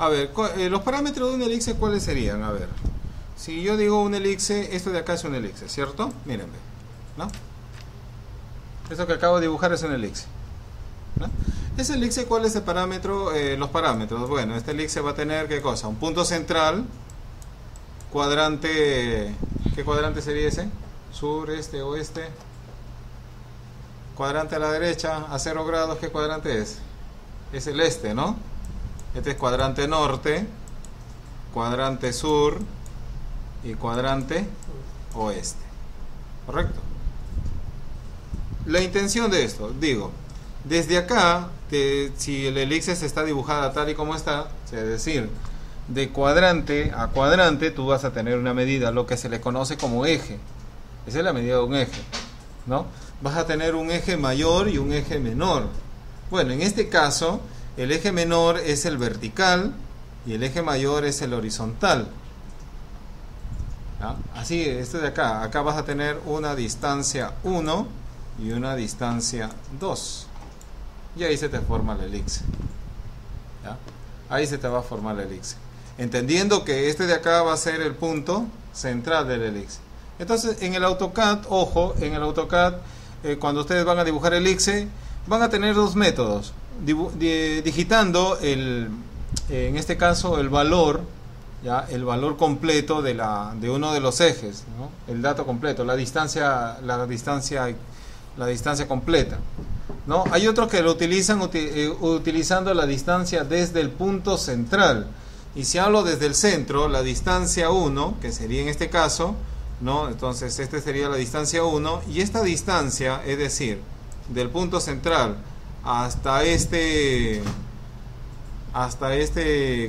A ver, los parámetros de una elipse, ¿cuáles serían? A ver, si yo digo una elipse, esto de acá es una elipse, ¿cierto? Mírenme, ¿no? Esto que acabo de dibujar es una elipse, ¿no? Esa elipse, ¿cuál es el parámetro? Los parámetros. Bueno, esta elipse va a tener, ¿qué cosa? Un punto central, cuadrante, ¿qué cuadrante sería ese? Sur, este, oeste. Cuadrante a la derecha, a 0 grados, ¿qué cuadrante es? Es el este, ¿no? Este es cuadrante norte, cuadrante sur y cuadrante oeste. ¿Correcto? La intención de esto, digo, desde acá, si el elipse está dibujada tal y como está, es decir, de cuadrante a cuadrante, tú vas a tener una medida, lo que se le conoce como eje. Esa es la medida de un eje, ¿no? Vas a tener un eje mayor y un eje menor. Bueno, en este caso, el eje menor es el vertical y el eje mayor es el horizontal. ¿Ya? Así, esto de acá. Acá vas a tener una distancia 1 y una distancia 2. Y ahí se te forma la elipse. ¿Ya? Ahí se te va a formar la elipse. Entendiendo que este de acá va a ser el punto central de la elipse. Entonces, en el AutoCAD, ojo, en el AutoCAD, cuando ustedes van a dibujar el elipse, van a tener dos métodos. Digitando, en este caso, el valor, ¿ya? El valor completo de uno de los ejes, ¿no? El dato completo, la distancia completa, ¿no? Hay otros que lo utilizan utilizando la distancia desde el punto central. Y si hablo desde el centro, la distancia 1, que sería en este caso, ¿no? Entonces, esta sería la distancia 1, y esta distancia, es decir, del punto central hasta este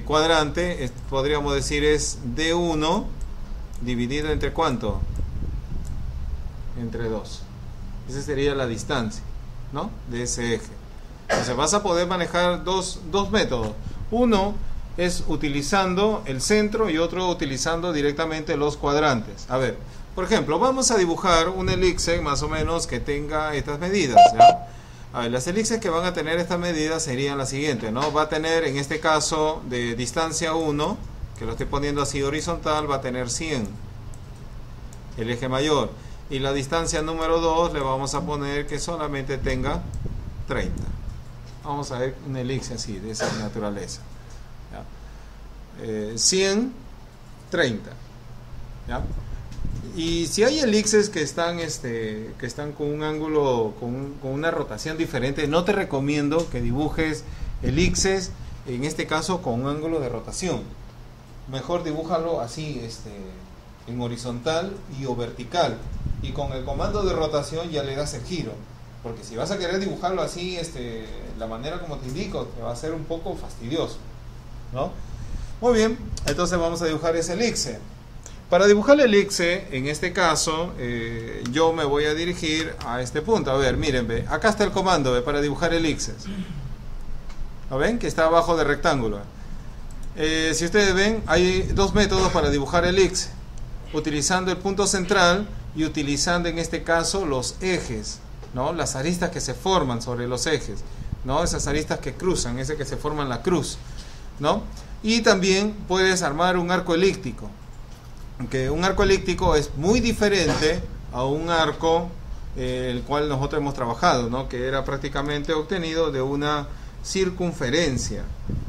cuadrante, podríamos decir es D1 dividido entre ¿cuánto? Entre 2. Esa sería la distancia, ¿no? De ese eje. Entonces vas a poder manejar dos métodos. Uno es utilizando el centro y otro utilizando directamente los cuadrantes. A ver, por ejemplo, vamos a dibujar una elipse más o menos que tenga estas medidas, ¿ya? A ver, las elipses que van a tener estas medidas serían las siguientes, ¿no? Va a tener, en este caso, de distancia 1, que lo estoy poniendo así horizontal, va a tener 100, el eje mayor. Y la distancia número 2 le vamos a poner que solamente tenga 30. Vamos a ver una elipse así, de esa naturaleza. 100, 30, ¿ya? Y si hay elipses que están con un ángulo, con una rotación diferente, no te recomiendo que dibujes elipses, en este caso con un ángulo de rotación. Mejor dibújalo así, en horizontal y o vertical, y con el comando de rotación ya le das el giro, porque si vas a querer dibujarlo así, la manera como te indico, te va a ser un poco fastidioso, ¿no? Muy bien, entonces vamos a dibujar ese elipse. Para dibujar el elipse, en este caso, yo me voy a dirigir a este punto. A ver, miren, ve, acá está el comando para dibujar elipses. ¿Lo ven? Que está abajo del rectángulo. Si ustedes ven, hay dos métodos para dibujar el elipse. Utilizando el punto central y utilizando en este caso los ejes, ¿no? Las aristas que se forman sobre los ejes, ¿no? Esas aristas que cruzan, ese que se forman la cruz, ¿no? Y también puedes armar un arco elíptico, que un arco elíptico es muy diferente a un arco el cual nosotros hemos trabajado, ¿no? Que era prácticamente obtenido de una circunferencia.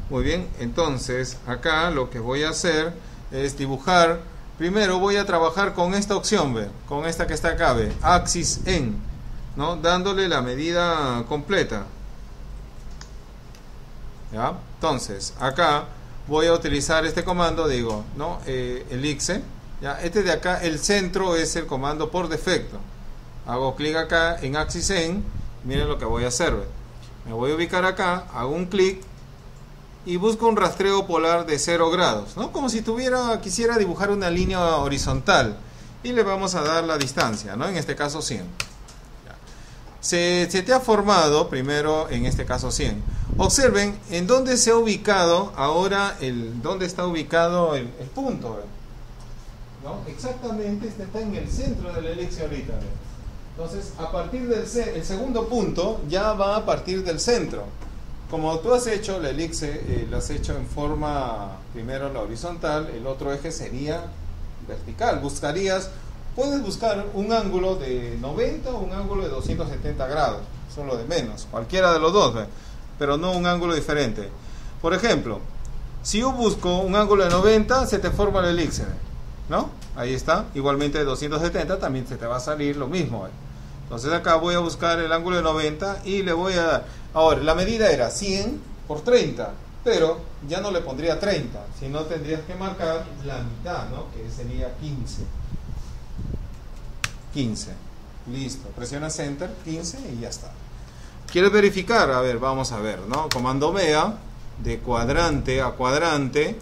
Muy bien, entonces acá lo que voy a hacer es dibujar. Primero voy a trabajar con esta opción, ¿ve? Con esta que está acá, ¿ve? Axis en, ¿no? Dándole la medida completa, ¿ya? Entonces acá voy a utilizar este comando, digo, ¿no? Elipse, ¿ya? Este de acá, el centro es el comando por defecto. Hago clic acá en Axis en, miren lo que voy a hacer, ¿ve? Me voy a ubicar acá, hago un clic y busco un rastreo polar de 0 grados, ¿no? Como si quisiera dibujar una línea horizontal, y le vamos a dar la distancia, ¿no? En este caso 100. ¿Ya? Se te ha formado primero, en este caso 100. Observen en dónde se ha ubicado ahora, dónde está ubicado el punto, ¿no? Exactamente, está en el centro de la elipse ahorita, ¿ve? Entonces, a partir del segundo punto, ya va a partir del centro. como tú has hecho la elipse, lo has hecho en forma, primero la horizontal, el otro eje sería vertical. Puedes buscar un ángulo de 90 o un ángulo de 270 grados, son lo de menos, cualquiera de los dos, pero no un ángulo diferente. Por ejemplo, si yo busco un ángulo de 90, se te forma la elipse, ¿no? Ahí está. Igualmente de 270 también se te va a salir lo mismo. Entonces acá voy a buscar el ángulo de 90 y le voy a dar. Ahora, la medida era 100 por 30, pero ya no le pondría 30, sino tendrías que marcar la mitad, ¿no? Que sería 15. 15. Listo. Presiona Enter, 15 y ya está. ¿Quieres verificar? A ver, vamos a ver, ¿no? Comando MEA, de cuadrante a cuadrante,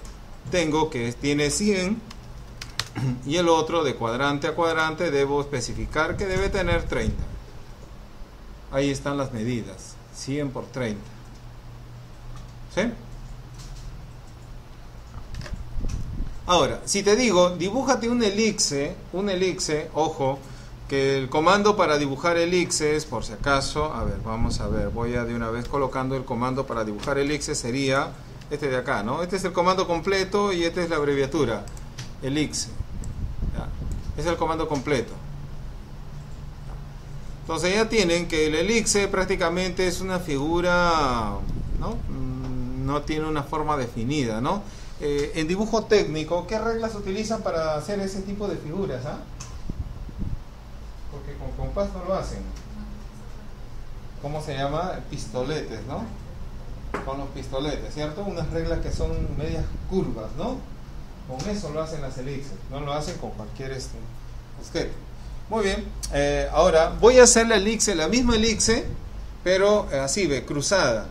tengo que tiene 100, y el otro de cuadrante a cuadrante debo especificar que debe tener 30. Ahí están las medidas, 100 por 30. ¿Sí? Ahora, si te digo, dibújate un elipse, ojo, que el comando para dibujar elipses, por si acaso, a ver, vamos a ver, voy a de una vez colocando el comando para dibujar elipses, sería este de acá, ¿no? Este es el comando completo y esta es la abreviatura, elipse. Es el comando completo. Entonces ya tienen que el elipse prácticamente es una figura, ¿no? No tiene una forma definida, ¿no? En dibujo técnico, ¿qué reglas utilizan para hacer ese tipo de figuras? Porque con compás no lo hacen. ¿Cómo se llama? Pistoletes, ¿no? Con los pistoletes, ¿cierto? Unas reglas que son medias curvas, ¿no? Con eso lo hacen las elipses, no lo hacen con cualquier objeto. Muy bien, ahora voy a hacer la elipse, la misma elipse, pero así, ve, cruzada,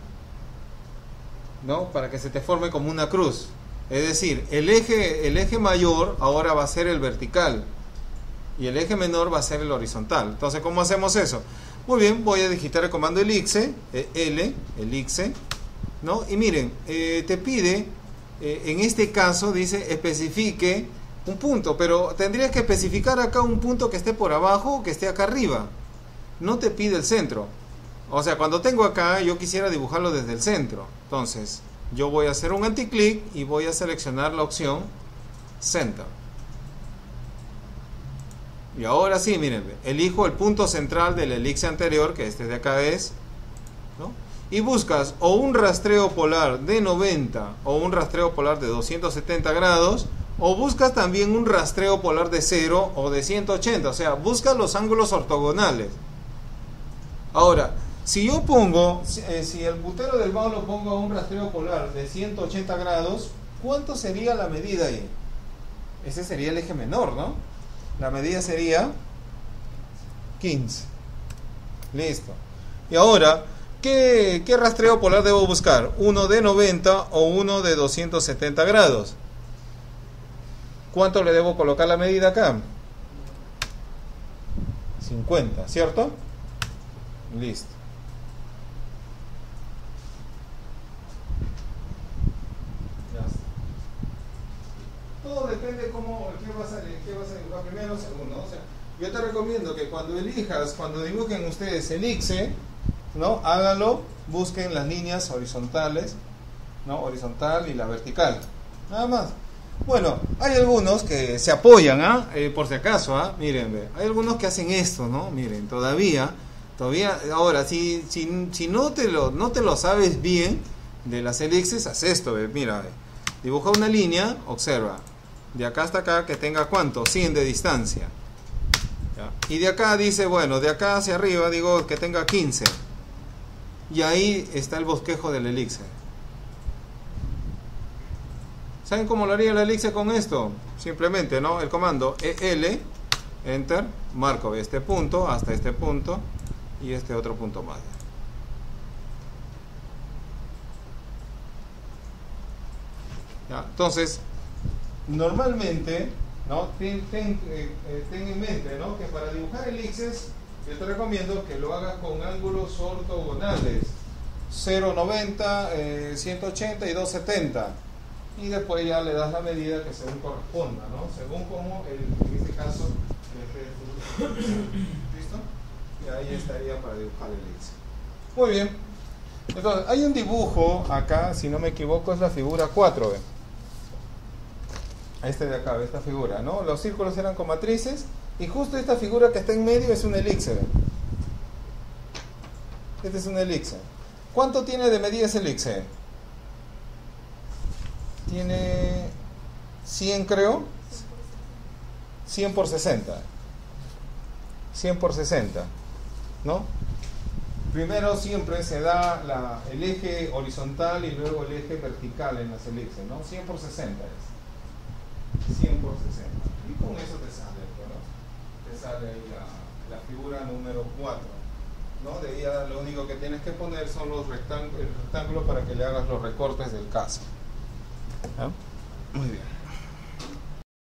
¿no? Para que se te forme como una cruz. Es decir, el eje mayor ahora va a ser el vertical y el eje menor va a ser el horizontal. Entonces, ¿cómo hacemos eso? Muy bien, voy a digitar el comando elipse, elipse, ¿no? Y miren, te pide, en este caso dice especifique un punto, pero tendrías que especificar acá un punto que esté por abajo o que esté acá arriba. No te pide el centro. O sea, cuando tengo acá, yo quisiera dibujarlo desde el centro. Entonces, yo voy a hacer un anticlic y voy a seleccionar la opción Center. Y ahora sí, miren, elijo el punto central del elipse anterior, que este de acá es, ¿no? Y buscas o un rastreo polar de 90 o un rastreo polar de 270 grados, o buscas también un rastreo polar de 0 o de 180, o sea, buscas los ángulos ortogonales. Ahora, si yo pongo, si el butero del mouse lo pongo a un rastreo polar de 180 grados, ¿cuánto sería la medida ahí? Ese sería el eje menor, ¿no? La medida sería 15. Listo. Y ahora, ¿qué rastreo polar debo buscar? ¿Uno de 90 o uno de 270 grados? ¿Cuánto le debo colocar la medida acá? 50, ¿cierto? Listo. Ya está. Todo depende de qué vas a dibujar primero o segundo. O sea, yo te recomiendo que cuando dibujen ustedes elipse, ¿no? Háganlo, busquen las líneas horizontales, ¿no? Horizontal y la vertical. Nada más. Bueno, hay algunos que se apoyan, por si acaso, miren, hay algunos que hacen esto, ¿no? Miren, todavía, ahora, si no te lo sabes bien de las elipses, haz esto, mira, dibuja una línea, observa, de acá hasta acá que tenga ¿cuánto? 100 de distancia. ¿Ya? Y de acá dice, bueno, de acá hacia arriba, digo que tenga 15. Y ahí está el bosquejo del elipse. ¿Saben cómo lo haría la elipse con esto? Simplemente, ¿no? El comando EL, Enter, marco este punto hasta este punto y este otro punto más. ¿Ya? Entonces, normalmente, ¿no? Ten en mente, ¿no? Que para dibujar elipses, yo te recomiendo que lo hagas con ángulos ortogonales, 0,90, 180 y 270. Y después ya le das la medida que según corresponda, ¿no? Según como, en este caso, ¿listo? Y ahí estaría para dibujar el elipse. Muy bien. Entonces, hay un dibujo acá, si no me equivoco, es la figura 4, ¿ve? Este de acá, esta figura, ¿no? Los círculos eran con matrices y justo esta figura que está en medio es un elixir. Este es un elixir. ¿Cuánto tiene de medida ese elixir? Tiene 100, creo. 100 por 60. 100 por 60, ¿no? Primero siempre se da el eje horizontal y luego el eje vertical en las elixir, ¿no? 100 por 60 es. 100 por 60. Y con eso te sale, ¿no? Te sale ahí la figura número 4, ¿no? De ahí ya lo único que tienes que poner son los rectángulos para que le hagas los recortes del caso. ¿No? Muy bien.